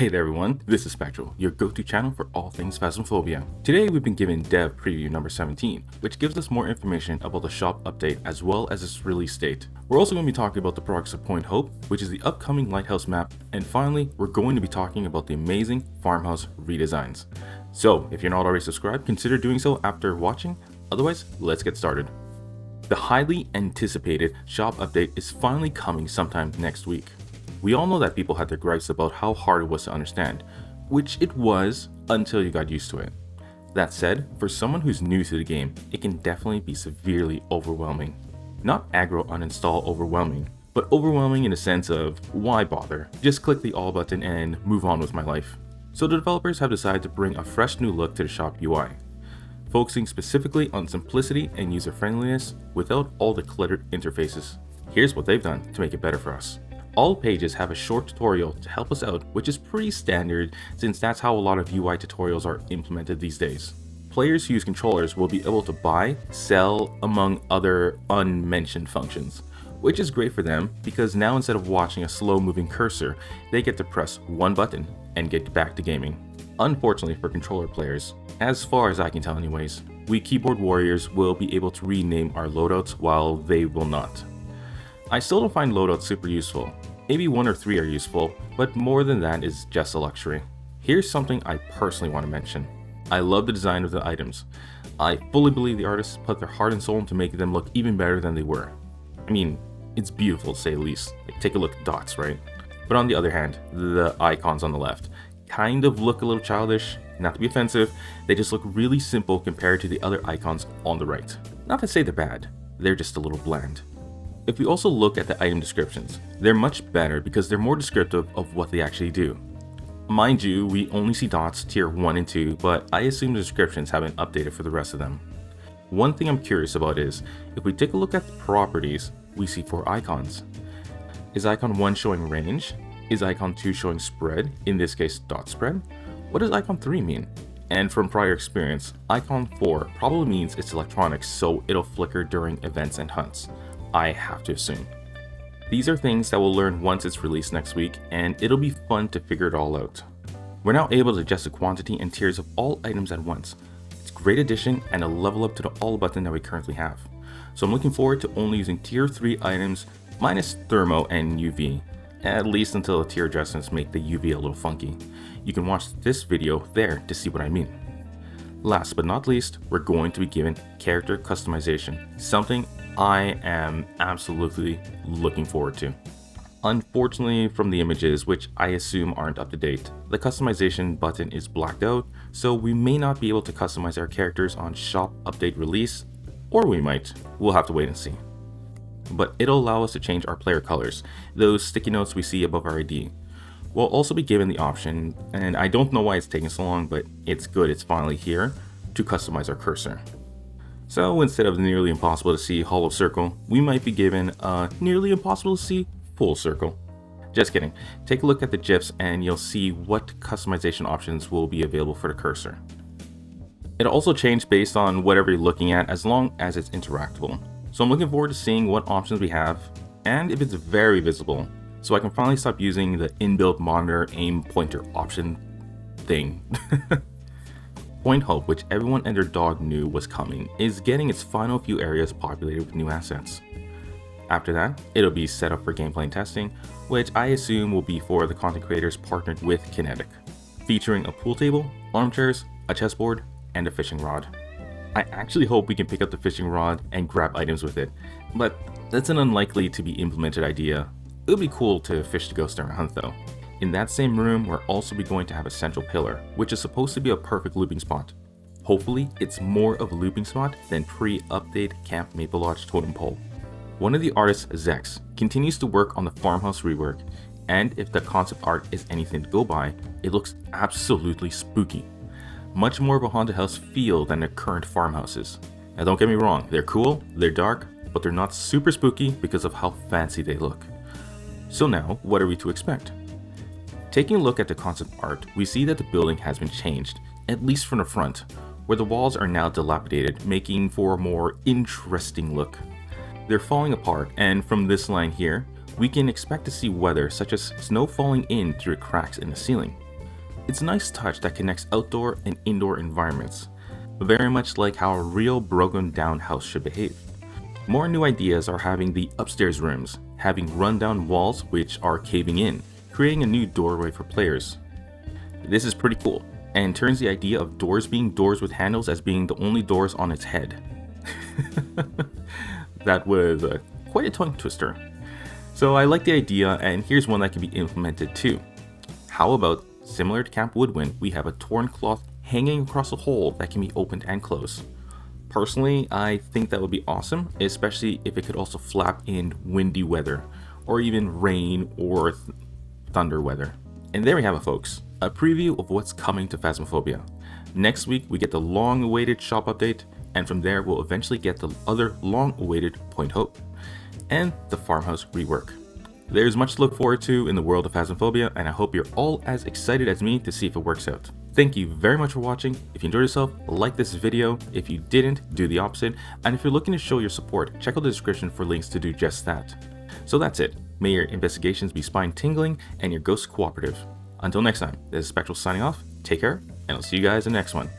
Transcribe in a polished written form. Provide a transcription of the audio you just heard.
Hey there everyone, this is Spectral, your go-to channel for all things Phasmophobia. Today we've been given Dev Preview number 17, which gives us more information about the shop update as well as its release date. We're also going to be talking about the progress of Point Hope, which is the upcoming Lighthouse map, and finally, we're going to be talking about the amazing Farmhouse redesigns. So, if you're not already subscribed, consider doing so after watching. Otherwise, let's get started. The highly anticipated shop update is finally coming sometime next week. We all know that people had their gripes about how hard it was to understand, which it was until you got used to it. That said, for someone who's new to the game, it can definitely be severely overwhelming. Not aggro uninstall overwhelming, but overwhelming in the sense of, why bother? Just click the all button and move on with my life. So the developers have decided to bring a fresh new look to the shop UI, focusing specifically on simplicity and user friendliness without all the cluttered interfaces. Here's what they've done to make it better for us. All pages have a short tutorial to help us out, which is pretty standard since that's how a lot of UI tutorials are implemented these days. Players who use controllers will be able to buy, sell, among other unmentioned functions, which is great for them because now instead of watching a slow moving cursor, they get to press one button and get back to gaming. Unfortunately for controller players, as far as I can tell anyways, we keyboard warriors will be able to rename our loadouts while they will not. I still don't find loadouts super useful. Maybe 1 or 3 are useful, but more than that is just a luxury. Here's something I personally want to mention. I love the design of the items. I fully believe the artists put their heart and soul into making them look even better than they were. I mean, it's beautiful to say the least. Like, take a look at dots, right? But on the other hand, the icons on the left kind of look a little childish. Not to be offensive, they just look really simple compared to the other icons on the right. Not to say they're bad, they're just a little bland. If we also look at the item descriptions, they're much better because they're more descriptive of what they actually do. Mind you, we only see dots tier 1 and 2, but I assume the descriptions have been updated for the rest of them. One thing I'm curious about is, if we take a look at the properties, we see 4 icons. Is icon 1 showing range? Is icon 2 showing spread, in this case dot spread? What does icon 3 mean? And from prior experience, icon 4 probably means it's electronic, so it'll flicker during events and hunts. I have to assume. These are things that we'll learn once it's released next week, and it'll be fun to figure it all out. We're now able to adjust the quantity and tiers of all items at once. It's a great addition and a level up to the all button that we currently have. So I'm looking forward to only using tier 3 items minus thermo and UV, at least until the tier adjustments make the UV a little funky. You can watch this video there to see what I mean. Last but not least, we're going to be given character customization, something I am absolutely looking forward to. Unfortunately, from the images, which I assume aren't up to date, the customization button is blacked out, so we may not be able to customize our characters on shop update release, or we might. We'll have to wait and see. But it'll allow us to change our player colors, those sticky notes we see above our ID. We'll also be given the option, and I don't know why it's taking so long, but it's good it's finally here, to customize our cursor. So instead of nearly impossible to see hollow circle, we might be given a nearly impossible to see full circle. Just kidding. Take a look at the GIFs and you'll see what customization options will be available for the cursor. It'll also change based on whatever you're looking at as long as it's interactable. So I'm looking forward to seeing what options we have and if it's very visible, so I can finally stop using the inbuilt monitor aim pointer option thing. Point Hope, which everyone and their dog knew was coming, is getting its final few areas populated with new assets. After that, it'll be set up for gameplay and testing, which I assume will be for the content creators partnered with Kinetic, featuring a pool table, armchairs, a chessboard, and a fishing rod. I actually hope we can pick up the fishing rod and grab items with it, but that's an unlikely to be implemented idea. It would be cool to fish the ghost during a hunt though. In that same room, we're also going to have a central pillar, which is supposed to be a perfect looping spot. Hopefully, it's more of a looping spot than pre-update Camp Maple Lodge totem pole. One of the artists, Zex, continues to work on the Farmhouse Rework, and if the concept art is anything to go by, it looks absolutely spooky. Much more of a haunted house feel than the current farmhouses. Now don't get me wrong, they're cool, they're dark, but they're not super spooky because of how fancy they look. So now, what are we to expect? Taking a look at the concept art, we see that the building has been changed, at least from the front, where the walls are now dilapidated, making for a more interesting look. They're falling apart, and from this line here, we can expect to see weather such as snow falling in through cracks in the ceiling. It's a nice touch that connects outdoor and indoor environments, very much like how a real broken down house should behave. More new ideas are having the upstairs rooms, having rundown walls which are caving in, creating a new doorway for players. This is pretty cool, and turns the idea of doors being doors with handles as being the only doors on its head. That was quite a tongue twister. So I like the idea, and here's one that can be implemented too. How about, similar to Camp Woodwind, we have a torn cloth hanging across a hole that can be opened and closed. Personally, I think that would be awesome, especially if it could also flap in windy weather, or even rain or thunder weather. And there we have it, folks. A preview of what's coming to Phasmophobia. Next week, we get the long-awaited shop update, and from there, we'll eventually get the other long-awaited Point Hope, and the Farmhouse Rework. There's much to look forward to in the world of Phasmophobia, and I hope you're all as excited as me to see if it works out. Thank you very much for watching. If you enjoyed yourself, like this video. If you didn't, do the opposite. And if you're looking to show your support, check out the description for links to do just that. So that's it. May your investigations be spine-tingling and your ghosts cooperative. Until next time, this is Spectral signing off. Take care, and I'll see you guys in the next one.